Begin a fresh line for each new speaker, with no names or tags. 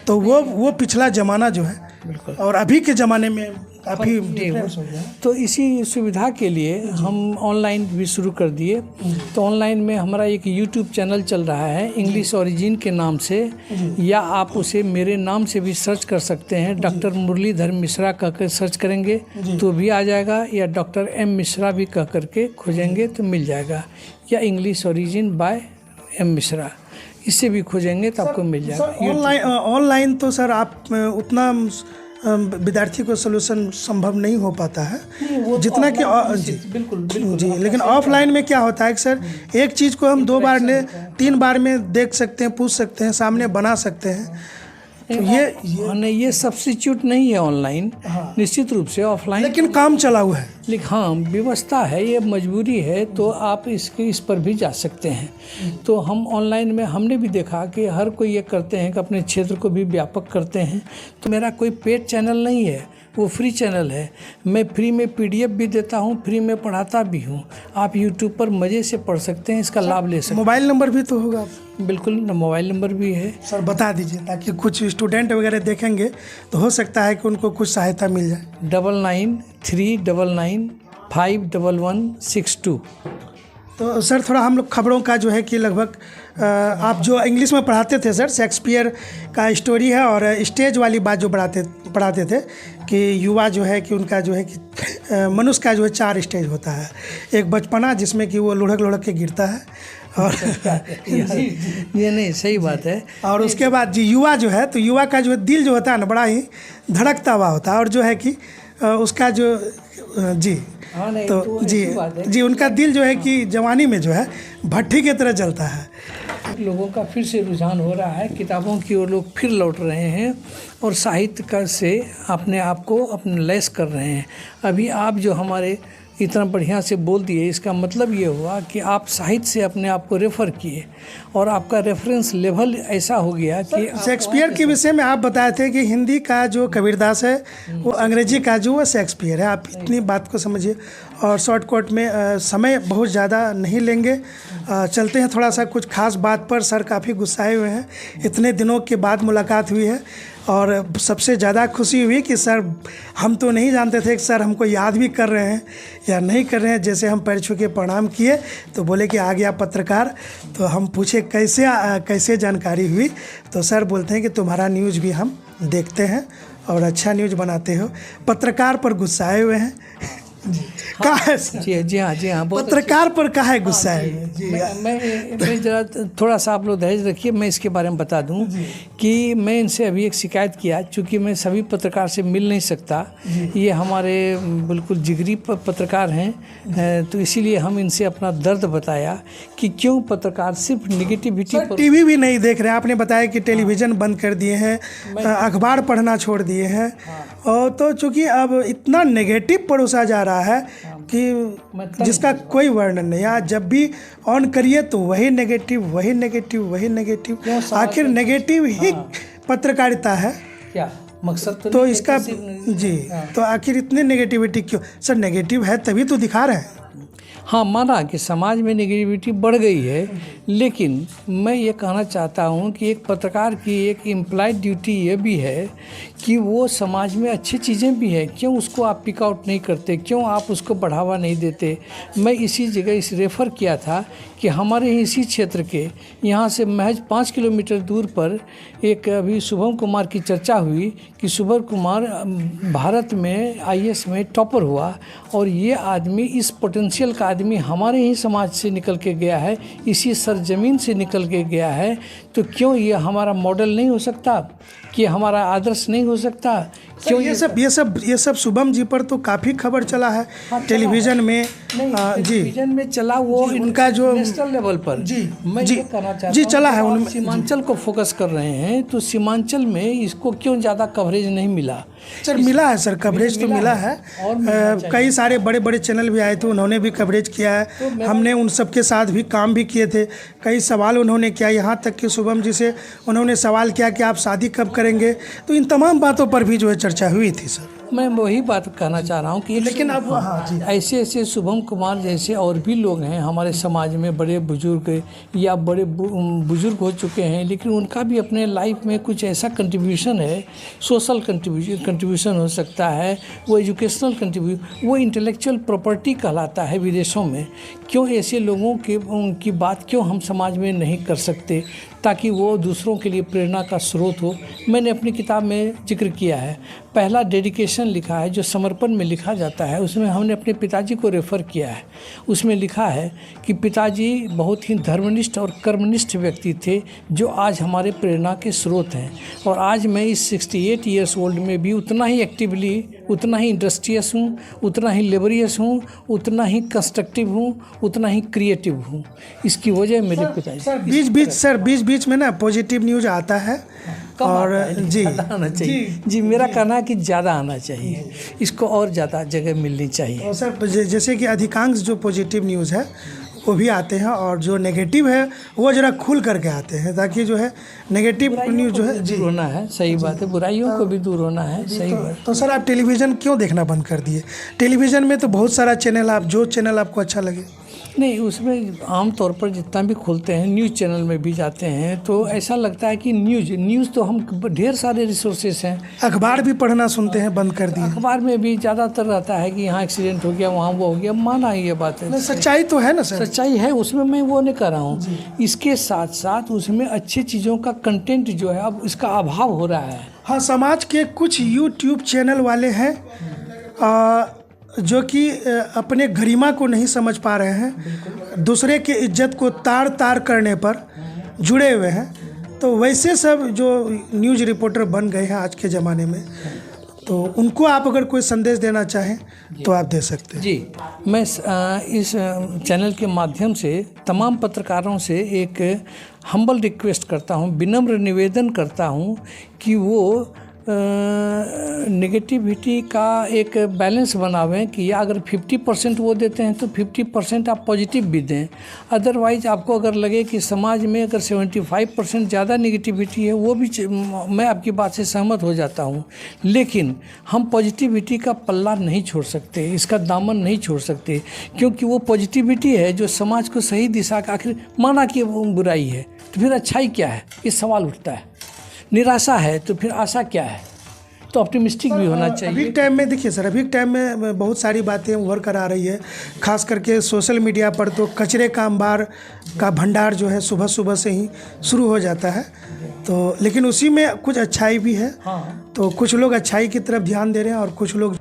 तो वो पिछला ज़माना जो है
बिल्कुल।
और अभी के ज़माने में काफ़ी डिफरेंस हो गया।
तो इसी सुविधा के लिए हम ऑनलाइन भी शुरू कर दिए। तो ऑनलाइन में हमारा एक यूट्यूब चैनल चल रहा है इंग्लिश ओरिजिन के नाम से, या आप उसे मेरे नाम से भी सर्च कर सकते हैं। डॉक्टर मुरलीधर मिश्रा कह कर सर्च करेंगे तो भी आ जाएगा, या डॉक्टर एम मिश्रा भी कह करके खोजेंगे तो मिल जाएगा, या English origin by M Mishra, इससे भी खोजेंगे तो आपको मिल जाएगा।
ऑनलाइन तो सर आप उतना विद्यार्थी को सोल्यूशन संभव नहीं हो पाता है जितना कि
बिल्कुल
जी। लेकिन ऑफलाइन में क्या होता है कि सर एक चीज़ को हम 2 बार ने 3 बार में देख सकते हैं, पूछ सकते हैं, सामने बना सकते हैं। तो
ये सब्स्टिट्यूट नहीं है ऑनलाइन, निश्चित रूप से ऑफलाइन,
लेकिन काम चला हुआ है।
लेकिन हाँ व्यवस्था है, ये मजबूरी है, तो आप इस पर भी जा सकते हैं। तो हम ऑनलाइन में हमने भी देखा कि हर कोई ये करते हैं कि अपने क्षेत्र को भी व्यापक करते हैं। तो मेरा कोई पेड चैनल नहीं है, वो फ्री चैनल है। मैं फ्री में PDF भी देता हूँ, फ्री में पढ़ाता भी हूँ। आप यूट्यूब पर मज़े से पढ़ सकते हैं, इसका लाभ ले सकते हैं।
मोबाइल नंबर भी तो होगा?
बिल्कुल, मोबाइल नंबर भी है।
सर बता दीजिए ताकि कुछ स्टूडेंट वगैरह देखेंगे तो हो सकता है कि उनको कुछ सहायता मिल जाए।
9939951162।
तो सर थोड़ा हम लोग खबरों का जो है कि लगभग आप जो इंग्लिश में पढ़ाते थे सर, शेक्सपियर का स्टोरी है, और स्टेज वाली बात जो पढ़ाते थे कि युवा जो है कि उनका जो है कि मनुष्य का जो है 4 स्टेज होता है। एक बचपना जिसमें कि वो लुढ़क के गिरता है, और
ये नहीं सही बात है।
और उसके बाद जी युवा जो है, तो युवा का जो है दिल जो होता है ना बड़ा ही धड़कता हुआ होता है, और जो है कि उसका जो जी तो जी उनका दिल जो है कि जवानी में जो है भट्ठी की तरह जलता है।
लोगों का फिर से रुझान हो रहा है, किताबों की ओर लोग फिर लौट रहे हैं और साहित्य का से अपने आप को अपने लैस कर रहे हैं। अभी आप जो हमारे इतना बढ़िया से बोल दिए, इसका मतलब ये हुआ कि आप साहित्य से अपने आप को रेफ़र किए और आपका रेफरेंस लेवल ऐसा हो गया कि
शेक्सपियर के विषय में आप बताए थे कि हिंदी का जो कबीरदास है वो अंग्रेजी का जो वो शेक्सपियर है। आप इतनी बात को समझिए, और शॉर्टकट में समय बहुत ज़्यादा नहीं लेंगे, चलते हैं थोड़ा सा कुछ खास बात पर। सर काफ़ी गुस्साए हुए हैं, इतने दिनों के बाद मुलाकात हुई है, और सबसे ज़्यादा खुशी हुई कि सर हम तो नहीं जानते थे कि सर हमको याद भी कर रहे हैं या नहीं कर रहे हैं। जैसे हम पैर छू के प्रणाम किए तो बोले कि आ गया पत्रकार। तो हम पूछे कैसे जानकारी हुई, तो सर बोलते हैं कि तुम्हारा न्यूज़ भी हम देखते हैं और अच्छा न्यूज़ बनाते हो। पत्रकार पर गुस्साए हुए हैं। कहा है सर?
जी हाँ
पत्रकार पर कहा है गुस्सा है?
मैं जरा थोड़ा सा आप लोग धैर्य रखिए, मैं इसके बारे में बता दूं कि मैं इनसे अभी एक शिकायत किया, चूँकि मैं सभी पत्रकार से मिल नहीं सकता, ये हमारे बिल्कुल जिगरी पत्रकार हैं, तो इसीलिए हम इनसे अपना दर्द बताया कि क्यों पत्रकार सिर्फ निगेटिविटी पर।
टीवी भी नहीं देख रहे हैं, आपने बताया कि टेलीविज़न बंद कर दिए हैं, अखबार पढ़ना छोड़ दिए हैं, और तो चूँकि अब इतना नेगेटिव परोसा जा रहा है कि जिसका कोई वर्णन नहीं। आज जब भी ऑन करिए तो वही नेगेटिव। आखिर नेगेटिव ही पत्रकारिता है
क्या मकसद?
तो इसका जी तो आखिर इतनी नेगेटिविटी क्यों? सर नेगेटिव है तभी तो दिखा रहे हैं।
हाँ, माना कि समाज में नेगेटिविटी बढ़ गई है, लेकिन मैं ये कहना चाहता हूँ कि एक पत्रकार की एक इम्प्लाइड ड्यूटी ये भी है कि वो समाज में अच्छी चीज़ें भी हैं, क्यों उसको आप पिक आउट नहीं करते, क्यों आप उसको बढ़ावा नहीं देते। मैं इसी जगह इस रेफ़र किया था कि हमारे इसी क्षेत्र के यहाँ से महज 5 किलोमीटर दूर पर एक अभी शुभम कुमार की चर्चा हुई कि शुभम कुमार भारत में IAS में टॉपर हुआ, और ये आदमी, इस पोटेंशियल का आदमी हमारे ही समाज से निकल के गया है, इसी सरजमीन से निकल के गया है। तो क्यों ये हमारा मॉडल नहीं हो सकता, कि हमारा आदर्श नहीं हो सकता? क्यों
ये सब शुभम जी पर तो काफ़ी खबर चला है। टेलीविज़न में
टेलीविज़न में चला, वो
उनका जो
नेशनल लेवल पर मैं ये कहना चाहता हूं,
चला है।
उन सीमांचल को फोकस कर रहे हैं, तो सीमांचल में इसको क्यों ज़्यादा कवरेज नहीं मिला?
सर मिला है, सर कवरेज तो मिला है, और कई सारे बड़े बड़े चैनल भी आए थे, उन्होंने भी कवरेज किया है। तो हमने उन सब के साथ भी काम भी किए थे। कई सवाल उन्होंने किया, यहाँ तक कि शुभम जी से उन्होंने सवाल किया कि आप शादी कब करेंगे। तो इन तमाम बातों पर भी जो है चर्चा हुई थी सर।
मैं वही बात कहना चाह रहा हूँ कि
लेकिन अब हाँ जी,
ऐसे ऐसे शुभम कुमार जैसे और भी लोग हैं हमारे समाज में, बड़े बुजुर्ग या बड़े बुजुर्ग हो चुके हैं, लेकिन उनका भी अपने लाइफ में कुछ ऐसा कंट्रीब्यूशन है, सोशल कंट्रीब्यूशन हो सकता है, वो एजुकेशनल कंट्रीब्यूशन, वो इंटेलेक्चुअल प्रॉपर्टी कहलाता है विदेशों में। क्यों ऐसे लोगों की बात क्यों हम समाज में नहीं कर सकते, ताकि वो दूसरों के लिए प्रेरणा का स्रोत हो। मैंने अपनी किताब में जिक्र किया है, पहला डेडिकेशन लिखा है जो समर्पण में लिखा जाता है, उसमें हमने अपने पिताजी को रेफ़र किया है। उसमें लिखा है कि पिताजी बहुत ही धर्मनिष्ठ और कर्मनिष्ठ व्यक्ति थे जो आज हमारे प्रेरणा के स्रोत हैं। और आज मैं इस 68 ईयर्स ओल्ड में भी उतना ही एक्टिवली, उतना ही इंडस्ट्रियस हूँ, उतना ही लेबरियस हूँ, उतना ही कंस्ट्रक्टिव हूँ, उतना ही क्रिएटिव हूँ। इसकी वजह मेरे पिताजी।
सर बीच में ना पॉजिटिव न्यूज़ आता है और जी
आना चाहिए जी, मेरा कहना है कि ज़्यादा आना चाहिए, इसको और ज़्यादा जगह मिलनी चाहिए।
और सर जैसे कि अधिकांश जो पॉजिटिव न्यूज़ है वो भी आते हैं और जो नेगेटिव है वो ज़रा खुल करके आते हैं, ताकि जो है नेगेटिव न्यूज़ जो है
दूर होना है। सही बात है, बुराइयों को भी दूर होना है। सही बात।
तो सर आप टेलीविज़न क्यों देखना बंद कर दिए? टेलीविज़न में तो बहुत सारा चैनल, आप जो चैनल आपको अच्छा लगे।
नहीं, उसमें आम तौर पर जितना भी खोलते हैं, न्यूज़ चैनल में भी जाते हैं तो ऐसा लगता है कि न्यूज़ तो हम ढेर सारे रिसोर्सेस हैं।
अखबार भी पढ़ना सुनते हैं, बंद कर दिए।
अखबार में भी ज़्यादातर रहता है कि यहाँ एक्सीडेंट हो गया, वहाँ वो हो गया, माना ये बात है,
सच्चाई तो है ना सर,
सच्चाई है, उसमें मैं वो नहीं कर रहा हूँ। इसके साथ साथ उसमें अच्छी चीज़ों का कंटेंट जो है अब इसका अभाव हो रहा है।
हाँ, समाज के कुछ यूट्यूब चैनल वाले हैं जो कि अपने गरिमा को नहीं समझ पा रहे हैं, दूसरे के इज्जत को तार तार करने पर जुड़े हुए हैं। तो वैसे सब जो न्यूज़ रिपोर्टर बन गए हैं आज के ज़माने में, तो उनको आप अगर कोई संदेश देना चाहें तो आप दे सकते हैं।
जी, मैं इस चैनल के माध्यम से तमाम पत्रकारों से एक हम्बल रिक्वेस्ट करता हूँ, विनम्र निवेदन करता हूँ कि वो नेगेटिविटी का एक बैलेंस बनावें कि अगर 50% वो देते हैं तो 50% आप पॉजिटिव भी दें। अदरवाइज़ आपको अगर लगे कि समाज में अगर 75% ज़्यादा नेगेटिविटी है, वो भी मैं आपकी बात से सहमत हो जाता हूँ, लेकिन हम पॉजिटिविटी का पल्ला नहीं छोड़ सकते, इसका दामन नहीं छोड़ सकते, क्योंकि वो पॉजिटिविटी है जो समाज को सही दिशा का, आखिर माना कि वो बुराई है तो फिर अच्छाई क्या है, ये सवाल उठता है। निराशा है तो फिर आशा क्या है, तो ऑप्टिमिस्टिक भी होना चाहिए।
अभी टाइम में देखिए सर, अभी टाइम में बहुत सारी बातें उभर कर आ रही है, खास करके सोशल मीडिया पर तो कचरे का अंबार का भंडार जो है सुबह सुबह से ही शुरू हो जाता है। तो लेकिन उसी में कुछ अच्छाई भी है। तो कुछ लोग अच्छाई की तरफ ध्यान दे रहे हैं और कुछ लोग